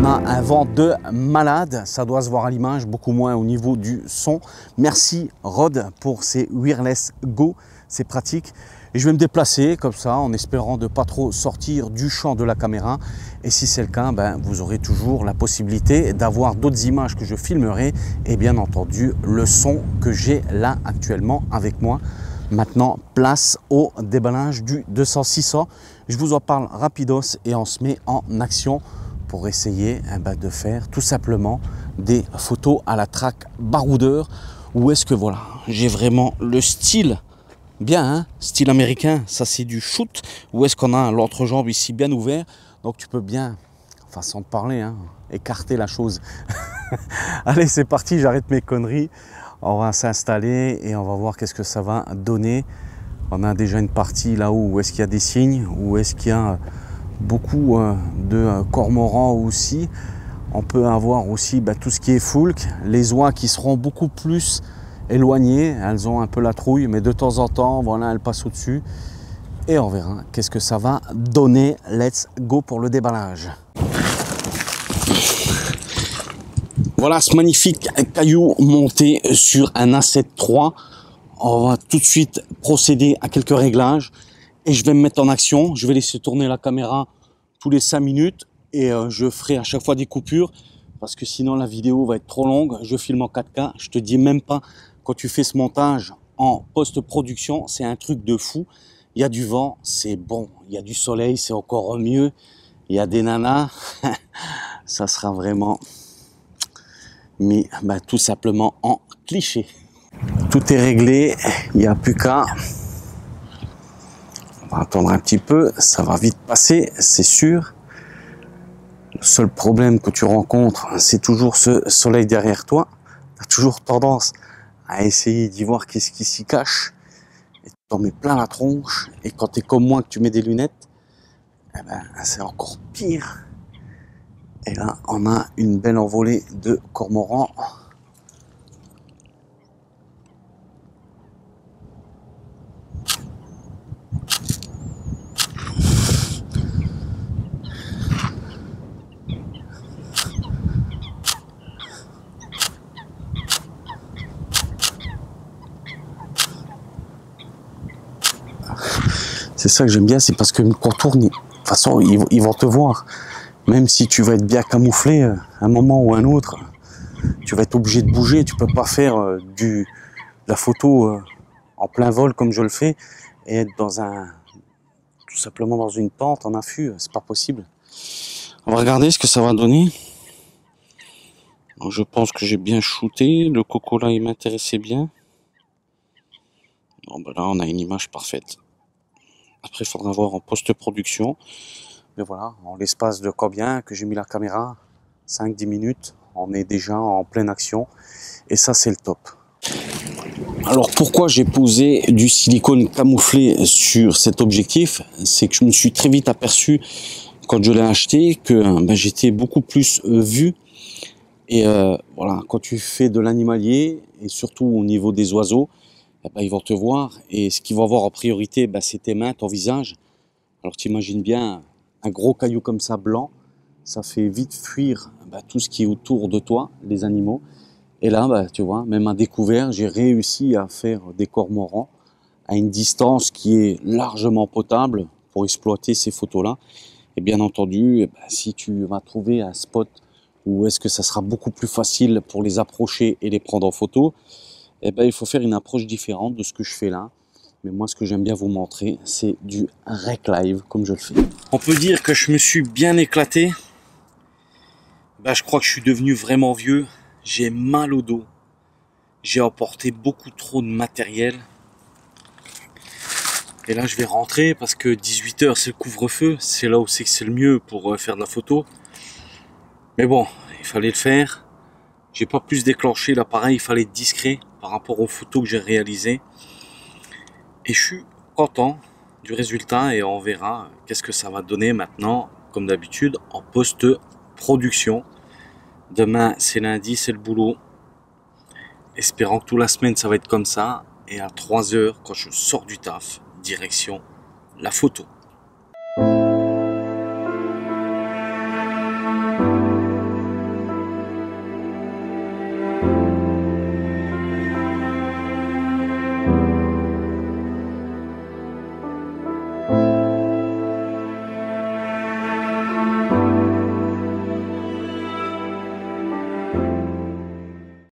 On a un vent de malade, ça doit se voir à l'image, beaucoup moins au niveau du son. Merci Rode pour ces Wireless Go, c'est pratique. Et je vais me déplacer comme ça en espérant de pas trop sortir du champ de la caméra. Et si c'est le cas, vous aurez toujours la possibilité d'avoir d'autres images que je filmerai et bien entendu le son que j'ai là actuellement avec moi. Maintenant, place au déballage du 200-600. Je vous en parle rapidos et on se met en action pour essayer de faire tout simplement des photos à la traque baroudeur. Ou est-ce que voilà, j'ai vraiment le style bien, hein, style américain, ça c'est du shoot. Ou est-ce qu'on a l'entrejambe ici bien ouvert, donc tu peux bien, façon de parler, hein, écarter la chose. Allez, c'est parti, j'arrête mes conneries. On va s'installer et on va voir qu'est-ce que ça va donner. On a déjà une partie là où est-ce qu'il y a des cygnes, où est-ce qu'il y a beaucoup de cormorans aussi. On peut avoir aussi tout ce qui est foulque, les oies qui seront beaucoup plus éloignées, elles ont un peu la trouille, mais de temps en temps, voilà, elles passent au-dessus. Et on verra qu'est-ce que ça va donner. Let's go pour le déballage. Voilà ce magnifique caillou monté sur un A7 III. On va tout de suite procéder à quelques réglages et je vais me mettre en action. Je vais laisser tourner la caméra tous les 5 minutes et je ferai à chaque fois des coupures parce que sinon la vidéo va être trop longue. Je filme en 4K, je te dis même pas, quand tu fais ce montage en post-production, c'est un truc de fou. Il y a du vent, c'est bon. Il y a du soleil, c'est encore mieux. Il y a des nanas, ça sera vraiment mis tout simplement en cliché. Tout est réglé, il n'y a plus qu'à. On va attendre un petit peu, ça va vite passer, c'est sûr. Le seul problème que tu rencontres, c'est toujours ce soleil derrière toi. Tu as toujours tendance à essayer d'y voir qu'est-ce qui s'y cache. Et tu t'en mets plein la tronche. Et quand tu es comme moi, que tu mets des lunettes, c'est encore pire. Et là, on a une belle envolée de cormorans. C'est ça que j'aime bien, c'est parce que quand on tourne, de toute façon, ils vont te voir. Même si tu vas être bien camouflé, à un moment ou un autre, tu vas être obligé de bouger. Tu peux pas faire de la photo en plein vol comme je le fais et être tout simplement dans une pente en affût. C'est pas possible. On va regarder ce que ça va donner. Alors, je pense que j'ai bien shooté. Le coco là, il m'intéressait bien. Bon, là, on a une image parfaite. Après, il faudra voir en post-production. Mais voilà, en l'espace de combien que j'ai mis la caméra, 5-10 minutes, on est déjà en pleine action. Et ça, c'est le top. Alors, pourquoi j'ai posé du silicone camouflé sur cet objectif? C'est que je me suis très vite aperçu, quand je l'ai acheté, que j'étais beaucoup plus vu. Et voilà, quand tu fais de l'animalier, et surtout au niveau des oiseaux, ils vont te voir et ce qu'ils vont voir en priorité, c'est tes mains, ton visage. Alors tu imagines bien un gros caillou comme ça blanc, ça fait vite fuir tout ce qui est autour de toi, les animaux. Et là, tu vois, même à découvert, j'ai réussi à faire des cormorans à une distance qui est largement potable pour exploiter ces photos-là. Et bien entendu, si tu vas trouver un spot où est-ce que ça sera beaucoup plus facile pour les approcher et les prendre en photo, il faut faire une approche différente de ce que je fais là. Mais moi, ce que j'aime bien vous montrer, c'est du rec live, comme je le fais. On peut dire que je me suis bien éclaté. Je crois que je suis devenu vraiment vieux. J'ai mal au dos. J'ai emporté beaucoup trop de matériel. Et là, je vais rentrer parce que 18 h, c'est le couvre-feu. C'est là où c'est que c'est le mieux pour faire de la photo. Mais bon, il fallait le faire. J'ai pas plus déclenché l'appareil, il fallait être discret par rapport aux photos que j'ai réalisées. Et je suis content du résultat et on verra qu'est-ce que ça va donner maintenant, comme d'habitude, en post-production. Demain, c'est lundi, c'est le boulot. Espérant que toute la semaine, ça va être comme ça. Et à 3 h, quand je sors du taf, direction la photo.